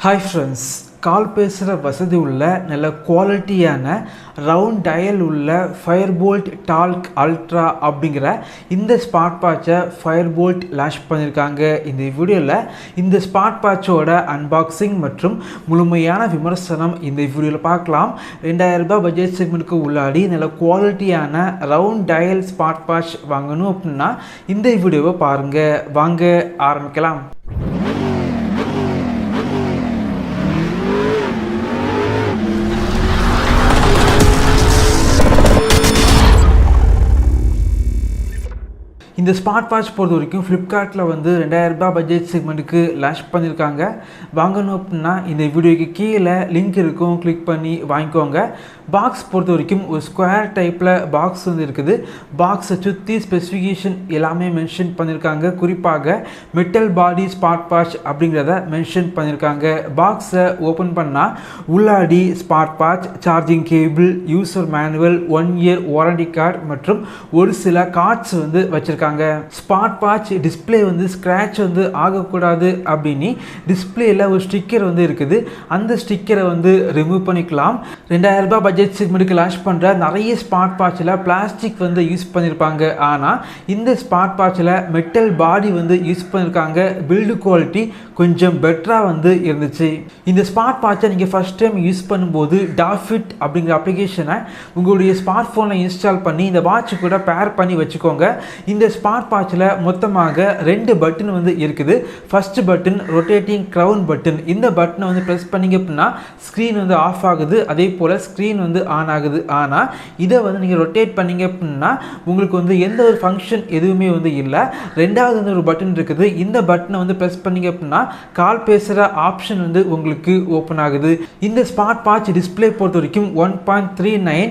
Hi friends, கால் பேசுகிற வசதி உள்ள நல்ல குவாலிட்டியான ரவுண்ட் டயல் உள்ள Fire-Boltt டால்க் அல்ட்ரா அப்படிங்கிற இந்த ஸ்மார்ட் வாட்சை Fire-Boltt லான்ச் பண்ணியிருக்காங்க. இந்த வீடியோவில் இந்த ஸ்மார்ட் வாட்சோட அன்பாக்சிங் மற்றும் முழுமையான விமர்சனம் இந்த வீடியோவில் பார்க்கலாம். 2000 ரூபாய் பட்ஜெட் செக்மெண்ட்டுக்கு உள்ளாடி நல்ல குவாலிட்டியான ரவுண்ட் டயல் ஸ்மார்ட் வாட்ச் வாங்கணும் அப்படின்னா இந்த வீடியோவை பாருங்கள். வாங்க ஆரம்பிக்கலாம். இந்த ஸ்மார்ட் வாட்ச் பொறுத்த வரைக்கும் ஃப்ளிப்கார்ட்டில் 2000 ரூபாய் பட்ஜெட் செக்மெண்ட்டுக்கு லான்ச் பண்ணியிருக்காங்க. வாங்கணும் அப்படின்னா இந்த வீடியோக்கு கீழே லிங்க் இருக்கும், கிளிக் பண்ணி வாங்கிக்கோங்க. பாக்ஸ் பொறுத்த வரைக்கும் ஒரு ஸ்கொயர் டைப்பில் பாக்ஸ் இருக்குது. பாக்ஸை சுற்றி ஸ்பெசிஃபிகேஷன் எல்லாமே மென்ஷன் பண்ணியிருக்காங்க. குறிப்பாக மெட்டல் பாடி ஸ்மார்ட் வாட்ச் அப்படிங்கிறத மென்ஷன் பண்ணியிருக்காங்க. பாக்ஸை ஓப்பன் பண்ணால் உள்ளாடி smart watch, charging cable, user manual, 1 year warranty card மற்றும் ஒரு சில கார்ட்ஸ் வச்சுருக்காங்க. ஸ்மார்ட் வாட்ச் டிஸ்பிளே ஸ்க்ராட்ச் ஆகக்கூடாது அப்படின்னு டிஸ்பிளேல ஒரு ஸ்டிக்கர் இருக்குது. அந்த ஸ்டிக்கரை ரிமூவ் பண்ணிக்கலாம். 2000 ரூபாய் பட்ஜெட் செக்மெண்ட்டுக்கு லான்ச் பண்ணுற நிறைய ஸ்மார்ட் வாட்சில் பிளாஸ்டிக் யூஸ் பண்ணியிருப்பாங்க. ஆனால் இந்த ஸ்மார்ட் வாட்சில் மெட்டல் பாடி யூஸ் பண்ணியிருக்காங்க. பில்டு குவாலிட்டி கொஞ்சம் பெட்டராக இருந்துச்சு. இந்த ஸ்மார்ட் வாட்சை நீங்கள் ஃபஸ்ட் டைம் யூஸ் பண்ணும்போது டாஃபிட் அப்படிங்கிற அப்ளிகேஷனை உங்களுடைய ஸ்மார்ட் ஃபோனில் இன்ஸ்டால் பண்ணி இந்த வாட்ச் கூட பேர் பண்ணி வச்சுக்கோங்க. இந்த ஸ்மார்ட் வாட்சில் மொத்தமாக 2 பட்டன் இருக்குது. First button rotating crown button. இந்த பட்டனை ப்ரெஸ் பண்ணிங்க அப்படின்னா ஸ்க்ரீன் ஆஃப் ஆகுது, அதே போல் ஸ்க்ரீன் ஆன் ஆகுது. ஆனால் இதை நீங்கள் ரொட்டேட் பண்ணிங்க அப்படின்னா உங்களுக்கு எந்த ஒரு ஃபங்க்ஷன் எதுவுமே இல்லை. ரெண்டாவது ஒரு பட்டன் இருக்குது. இந்த பட்டனை ப்ரெஸ் பண்ணிங்க அப்படின்னா கால் பேசுகிற ஆப்ஷன் உங்களுக்கு ஓப்பன் ஆகுது. இந்த ஸ்மார்ட் வாட்ச் டிஸ்பிளே பொறுத்த வரைக்கும் 1.39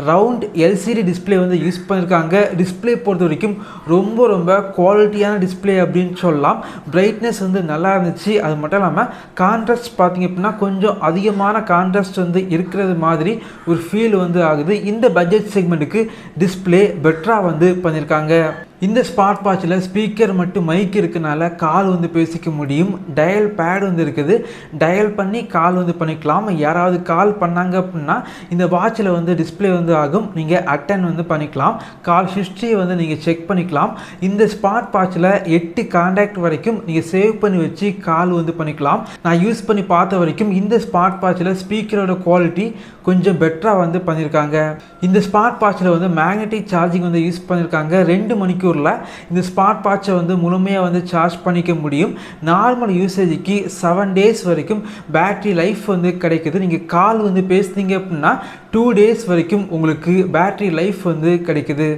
ரவுண்ட் எல்சிடி டிஸ்பிளே யூஸ் பண்ணியிருக்காங்க. டிஸ்பிளே பொறுத்த வரைக்கும் ரொம்ப குவாலிட்டியான டிஸ்பிளே அப்படின்னு சொல்லலாம். பிரைட்னஸ் நல்லா இருந்துச்சு. அது மட்டும் இல்லாமல் கான்ட்ராஸ்ட் பார்த்தீங்க அப்படின்னா கொஞ்சம் அதிகமான கான்ட்ராஸ்ட் இருக்கிறது மாதிரி ஒரு ஃபீல் ஆகுது. இந்த பட்ஜெட் செக்மெண்ட்டுக்கு டிஸ்பிளே பெட்டராக பண்ணியிருக்காங்க. இந்த ஸ்மார்ட் வாட்சில் ஸ்பீக்கர் மட்டும் மைக் இருக்கனால கால் பேசிக்க முடியும். டயல் பேட் இருக்குது. டயல் பண்ணி கால் பண்ணிக்கலாம். யாராவது கால் பண்ணாங்க அப்படின்னா இந்த வாட்சில் டிஸ்பிளே ஆகும். நீங்கள் அட்டன் பண்ணிக்கலாம். கால் ஹிஸ்ட்ரியை நீங்கள் செக் பண்ணிக்கலாம். இந்த ஸ்மார்ட் வாட்சில் 8 கான்டாக்ட் வரைக்கும் நீங்கள் சேவ் பண்ணி வச்சு கால் பண்ணிக்கலாம். நான் யூஸ் பண்ணி பார்த்த வரைக்கும் இந்த ஸ்மார்ட் வாட்சில் ஸ்பீக்கரோட குவாலிட்டி கொஞ்சம் பெட்டராக பண்ணியிருக்காங்க. இந்த ஸ்மார்ட் வாட்சில் மேக்னெட்டிக் சார்ஜிங் யூஸ் பண்ணியிருக்காங்க. 2 மணிக்கூர் இந்த ஸ்மார்ட் வாட்சை முழுமையாக சார்ஜ் பண்ணிக்க முடியும். நார்மல் யூசேஜுக்கு 7 டேஸ் வரைக்கும் பேட்டரி லைஃப் கிடைக்குது. நீங்கள் கால் பேசுனீங்க அப்படின்னா 2 டேஸ் வரைக்கும் உங்களுக்கு பேட்டரி லைஃப் கிடைக்குது.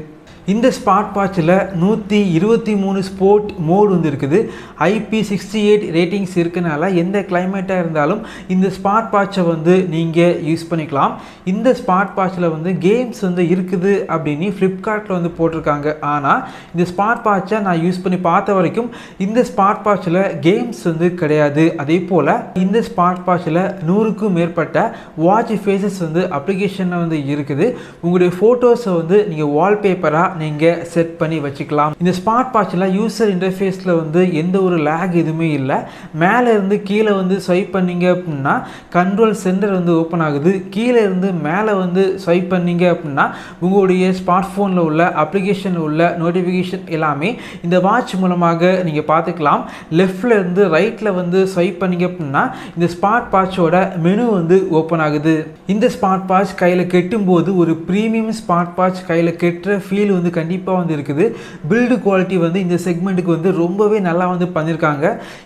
இந்த ஸ்மார்ட் வாட்சில் 123 ஸ்போர்ட் மோடு இருக்குது. IP68 ரேட்டிங்ஸ் இருக்கனால எந்த கிளைமேட்டாக இருந்தாலும் இந்த ஸ்மார்ட் வாட்சை நீங்கள் யூஸ் பண்ணிக்கலாம். இந்த ஸ்மார்ட் வாட்சில் கேம்ஸ் இருக்குது அப்படின்னு ஃப்ளிப்கார்ட்டில் போட்டிருக்காங்க. ஆனால் இந்த ஸ்மார்ட் வாட்சை நான் யூஸ் பண்ணி பார்த்த வரைக்கும் இந்த ஸ்மார்ட் வாட்சில் கேம்ஸ் கிடையாது. அதே போல் இந்த ஸ்மார்ட் வாட்சில் 100க்கும் மேற்பட்ட வாட்ச் ஃபேஸஸ் அப்ளிகேஷனில் இருக்குது. உங்களுடைய ஃபோட்டோஸை நீங்கள் வால்பேப்பராக நீங்கள் செட் பண்ணி வச்சுக்கலாம். இந்த ஸ்மார்ட் வாட்சில் யூசர் இன்டர்ஃபேஸில் எந்த ஒரு லேக் எதுவுமே இல்லை. மேலே இருந்து கீழே ஸ்வைப் பண்ணிங்க அப்படின்னா கண்ட்ரோல் சென்டர் ஓப்பன் ஆகுது. கீழே இருந்து மேலே ஸ்வைப் பண்ணிங்க அப்படின்னா உங்களுடைய ஸ்மார்ட் ஃபோனில் உள்ள அப்ளிகேஷனில் உள்ள நோட்டிஃபிகேஷன் எல்லாமே இந்த வாட்ச் மூலமாக நீங்கள் பார்த்துக்கலாம். லெஃப்டில் இருந்து ரைட்டில் ஸ்வைப் பண்ணிங்க அப்படின்னா இந்த ஸ்மார்ட் வாட்சோட மெனு ஓப்பன் ஆகுது. இந்த ஸ்மார்ட் வாட்ச் கையில் கெட்டும்போது ஒரு ப்ரீமியம் ஸ்மார்ட் வாட்ச் கையில் கெட்டுற ஃபீல் கண்டிப்பாக இருக்குது. பில்டு குவாலிட்டி இந்த செக்மெண்ட்டுக்கு ரொம்பவே நல்லா பண்ணியிருக்காங்க.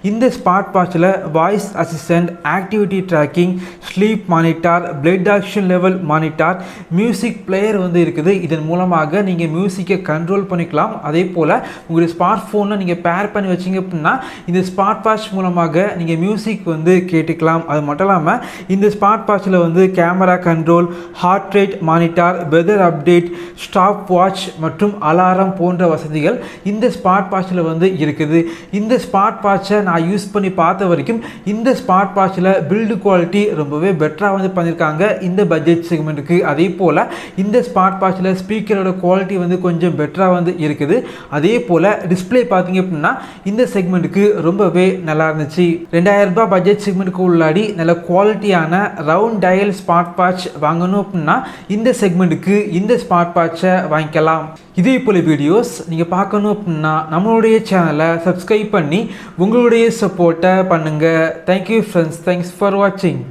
இந்த ஸ்மார்ட் வாட்சில் voice assistant, activity tracking, sleep monitor, blood action level monitor, music player இருக்குது. இதன் மூலமாக நீங்கள் மியூசிக்கை கண்ட்ரோல் பண்ணிக்கலாம். அதே போல் உங்களுடைய ஸ்மார்ட் ஃபோனை நீங்கள் பேர் பண்ணி வச்சிங்க அப்படின்னா இந்த ஸ்மார்ட் வாட்ச் மூலமாக நீங்கள் மியூசிக் கேட்டுக்கலாம். அது மட்டும் இல்லாமல் இந்த ஸ்மார்ட் வாட்சில் camera control, heart rate monitor, weather update, stop watch மற்றும் அலாரம் போன்ற வசதிகள் இந்த ஸ்மார்ட் வாட்சில் வந்து இருக்குது. இந்த ஸ்மார்ட் வாட்சை நான் யூஸ் பண்ணி பார்த்த வரைக்கும் இந்த ஸ்மார்ட் வாட்சில் பில்டு குவாலிட்டி ரொம்பவே பெட்டராக வந்து பண்ணியிருக்காங்க இந்த பட்ஜெட் செக்மெண்ட்டுக்கு. அதே போல் இந்த ஸ்மார்ட் வாட்சில் ஸ்பீக்கரோட குவாலிட்டி வந்து கொஞ்சம் பெட்டராக வந்து இருக்குது. அதே போல் டிஸ்பிளே பார்த்தீங்க அப்படின்னா இந்த செக்மெண்ட்டுக்கு ரொம்பவே நல்லா இருந்துச்சு. 2000 ரூபாய் பட்ஜெட் செக்மெண்ட்டுக்கு உள்ளாடி நல்ல குவாலிட்டியான ரவுண்ட் டயல் ஸ்மார்ட் வாட்ச் வாங்கணும் அப்படின்னா இந்த செக்மெண்ட்டுக்கு இந்த ஸ்மார்ட் வாட்சை வாங்கிக்கலாம். இதே போல் வீடியோஸ் நீங்கள் பார்க்கணும் அப்படின்னா நம்மளுடைய சேனலை சப்ஸ்கிரைப் பண்ணி உங்களுடைய சப்போர்ட்டை பண்ணுங்கள். தேங்க்யூ ஃப்ரெண்ட்ஸ், தேங்க்ஸ் ஃபார் வாட்சிங்.